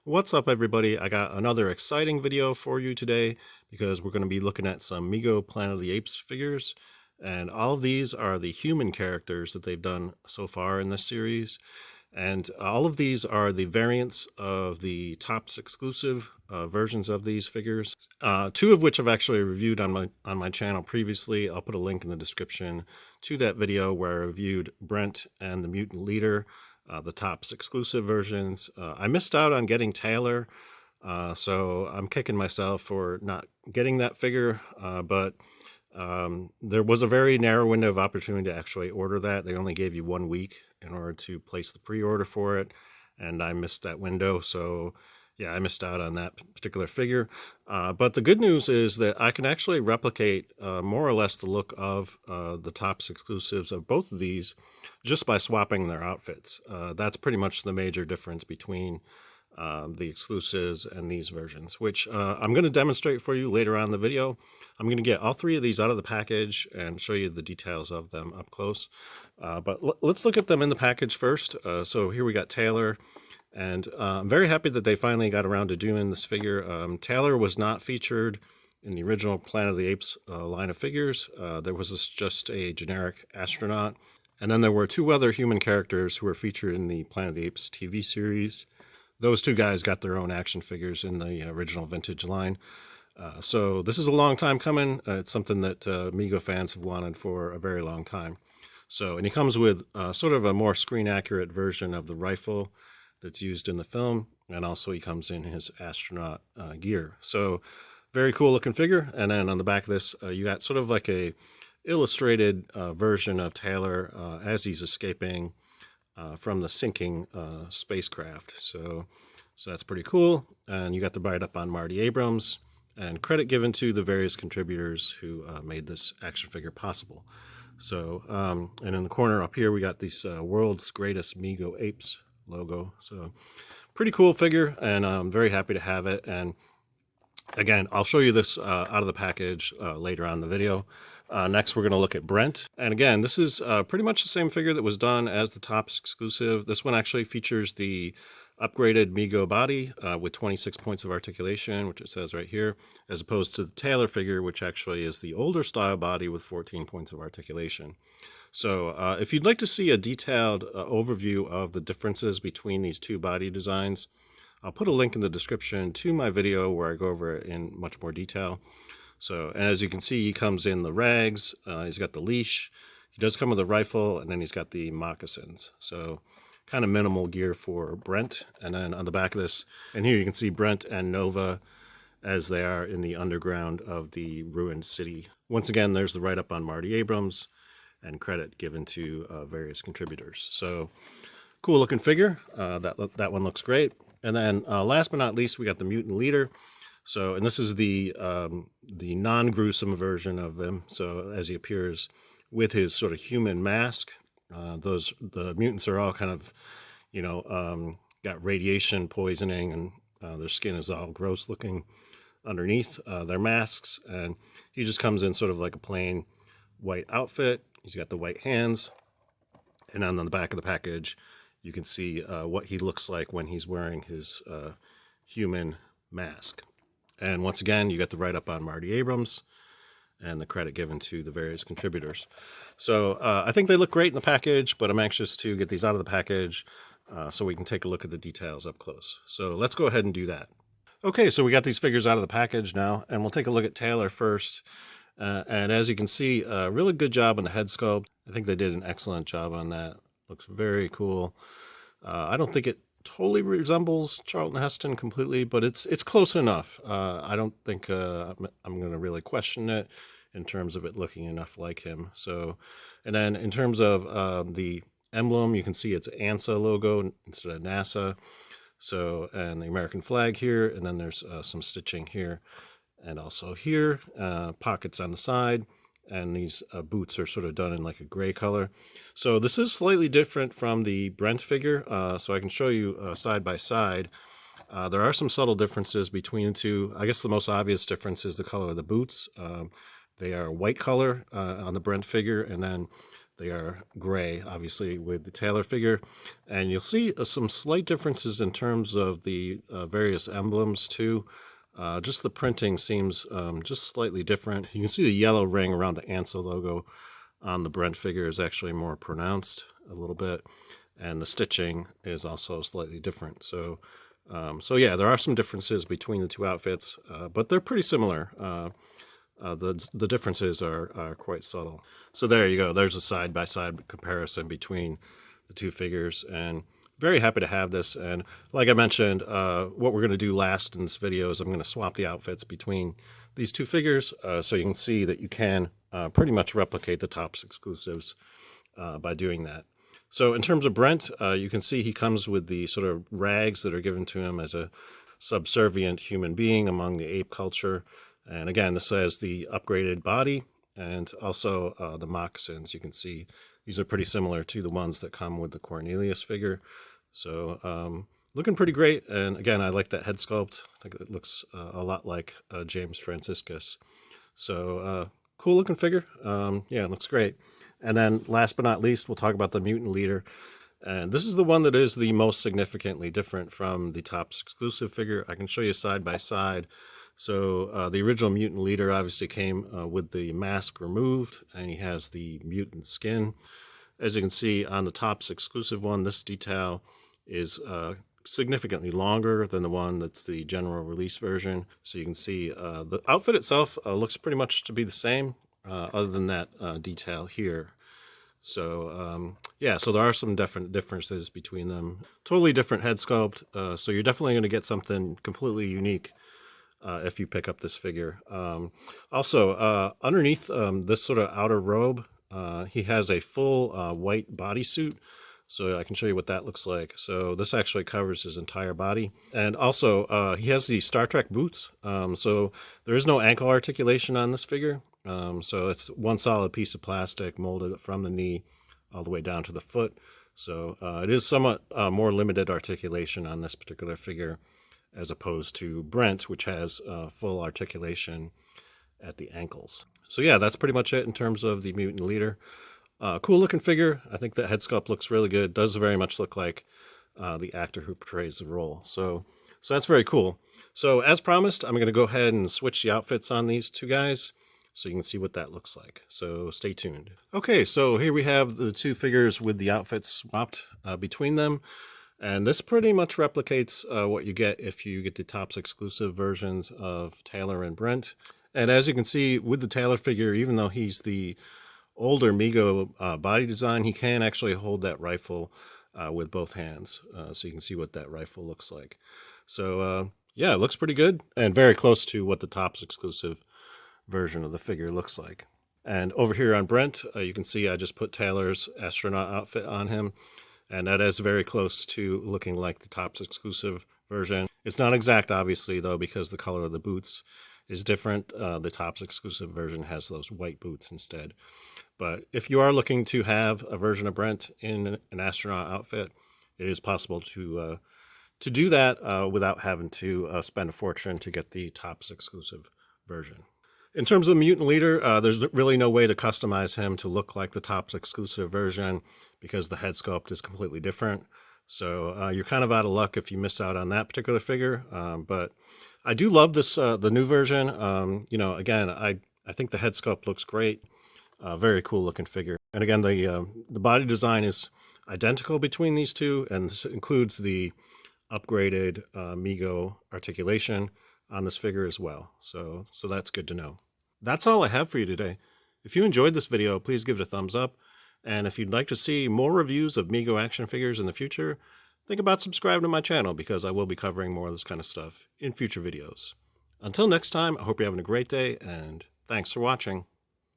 What's up, everybody? I got another exciting video for you today because we're going to be looking at some Mego Planet of the Apes figures. And all of these are the human characters that they've done so far in this series. And all of these are the variants of the Topps exclusive versions of these figures. Two of which I've actually reviewed on my channel previously. I'll put a link in the description to that video where I reviewed Brent and the Mutant Leader. The Topps exclusive versions. I missed out on getting Taylor, so I'm kicking myself for not getting that figure, but there was a very narrow window of opportunity to actually order that. They only gave you 1 week in order to place the pre-order for it, and I missed that window, so yeah, I missed out on that particular figure. But the good news is that I can actually replicate more or less the look of the Topps exclusives of both of these just by swapping their outfits. That's pretty much the major difference between the exclusives and these versions, which I'm going to demonstrate for you later on in the video. I'm going to get all three of these out of the package and show you the details of them up close. But let's look at them in the package first. So here we got Taylor. And I'm very happy that they finally got around to doing this figure. Taylor was not featured in the original Planet of the Apes line of figures. There was just a generic astronaut. And then there were two other human characters who were featured in the Planet of the Apes TV series. Those two guys got their own action figures in the original vintage line. So this is a long time coming. It's something that Mego fans have wanted for a very long time. And he comes with sort of a more screen-accurate version of the rifle that's used in the film, and also he comes in his astronaut gear. So very cool looking figure. And then on the back of this, you got sort of like a illustrated version of Taylor as he's escaping from the sinking spacecraft. So that's pretty cool. And you got the write-up on Marty Abrams, and credit given to the various contributors who made this action figure possible. So, and in the corner up here, we got this World's Greatest Mego Apes logo. So pretty cool figure, and I'm very happy to have it. And again, I'll show you this out of the package later on in the video. Next, we're going to look at Brent. And again, this is pretty much the same figure that was done as the Topps exclusive. This one actually features the upgraded Mego body with 26 points of articulation, which it says right here, as opposed to the Taylor figure, which actually is the older style body with 14 points of articulation. So if you'd like to see a detailed overview of the differences between these two body designs, I'll put a link in the description to my video where I go over it in much more detail. So, and as you can see, he comes in the rags, he's got the leash, he does come with a rifle, and then he's got the moccasins. So kind of minimal gear for Brent. And then on the back of this, and here you can see Brent and Nova as they are in the underground of the ruined city. Once again, there's the write-up on Marty Abrams, and credit given to various contributors. So cool looking figure. That one looks great. And then last but not least, we got the Mutant Leader. So, and this is the non-gruesome version of him. So as he appears with his sort of human mask, the mutants are all kind of, got radiation poisoning, and their skin is all gross looking underneath their masks. And he just comes in sort of like a plain white outfit. He's got the white hands, and on the back of the package, you can see what he looks like when he's wearing his human mask. And once again, you got the write-up on Marty Abrams and the credit given to the various contributors. So I think they look great in the package, but I'm anxious to get these out of the package so we can take a look at the details up close. So let's go ahead and do that. Okay, so we got these figures out of the package now, and we'll take a look at Taylor first. And as you can see, a really good job on the head sculpt. I think they did an excellent job on that. Looks very cool. I don't think it totally resembles Charlton Heston completely, but it's close enough. I don't think I'm going to really question it in terms of it looking enough like him. So, and then in terms of the emblem, you can see it's ANSA logo instead of NASA. So, and the American flag here, and then there's some stitching here. And also here, pockets on the side, and these boots are sort of done in like a gray color. So this is slightly different from the Brent figure, so I can show you side by side. There are some subtle differences between the two. I guess the most obvious difference is the color of the boots. They are white color on the Brent figure, and then They are gray, obviously, with the Taylor figure. And you'll see some slight differences in terms of the various emblems, too. Just the printing seems just slightly different. You can see the yellow ring around the ANSA logo on the Brent figure is actually more pronounced a little bit. And the stitching is also slightly different. So yeah, there are some differences between the two outfits, but they're pretty similar. The differences are quite subtle. So there you go. There's a side-by-side comparison between the two figures, and very happy to have this. And like I mentioned, what we're going to do last in this video is I'm going to swap the outfits between these two figures, so you can see that you can pretty much replicate the Topps exclusives by doing that. So in terms of Brent, you can see he comes with the sort of rags that are given to him as a subservient human being among the ape culture. And again, this has the upgraded body and also the moccasins. You can see these are pretty similar to the ones that come with the Cornelius figure. So looking pretty great. And again, I like that head sculpt. I think it looks a lot like James Franciscus. So cool looking figure. Yeah, it looks great. And then last but not least, we'll talk about the Mutant Leader. And this is the one that is the most significantly different from the Topps exclusive figure. I can show you side by side. So the original Mutant Leader obviously came with the mask removed, and he has the mutant skin. As you can see on the Topps exclusive one, this detail is significantly longer than the one that's the general release version. So you can see the outfit itself looks pretty much to be the same, other than that detail here. So yeah, so there are some differences between them. Totally different head sculpt, so you're definitely going to get something completely unique if you pick up this figure. Also, underneath this sort of outer robe, he has a full white bodysuit. So I can show you what that looks like. So this actually covers his entire body. And also, he has the Star Trek boots. So there is no ankle articulation on this figure. So it's one solid piece of plastic molded from the knee all the way down to the foot. So it is somewhat more limited articulation on this particular figure as opposed to Brent, which has full articulation at the ankles. So yeah, that's pretty much it in terms of the Mutant Leader. Cool looking figure. I think the head sculpt looks really good. Does very much look like the actor who portrays the role. So that's very cool. So as promised, I'm going to go ahead and switch the outfits on these two guys so you can see what that looks like. So stay tuned. Okay, so here we have the two figures with the outfits swapped between them. And this pretty much replicates what you get if you get the Topps exclusive versions of Taylor and Brent. And as you can see with the Taylor figure, even though he's the older Mego body design, he can actually hold that rifle with both hands. So you can see what that rifle looks like. So yeah, it looks pretty good and very close to what the Topps exclusive version of the figure looks like. And over here on Brent, you can see I just put Taylor's astronaut outfit on him. And that is very close to looking like the Topps exclusive version. It's not exact, obviously, though, because the color of the boots is different. The Topps exclusive version has those white boots instead. But if you are looking to have a version of Brent in an astronaut outfit, it is possible to do that without having to spend a fortune to get the Topps exclusive version. In terms of the Mutant Leader, there's really no way to customize him to look like the Topps exclusive version because the head sculpt is completely different. So you're kind of out of luck if you miss out on that particular figure. But I do love this, the new version. You know, again, I think the head sculpt looks great. Very cool looking figure. And again, the body design is identical between these two, and this includes the upgraded Mego articulation on this figure as well. So that's good to know. That's all I have for you today. If you enjoyed this video, please give it a thumbs up. And if you'd like to see more reviews of Mego action figures in the future, think about subscribing to my channel because I will be covering more of this kind of stuff in future videos. Until next time, I hope you're having a great day, and thanks for watching.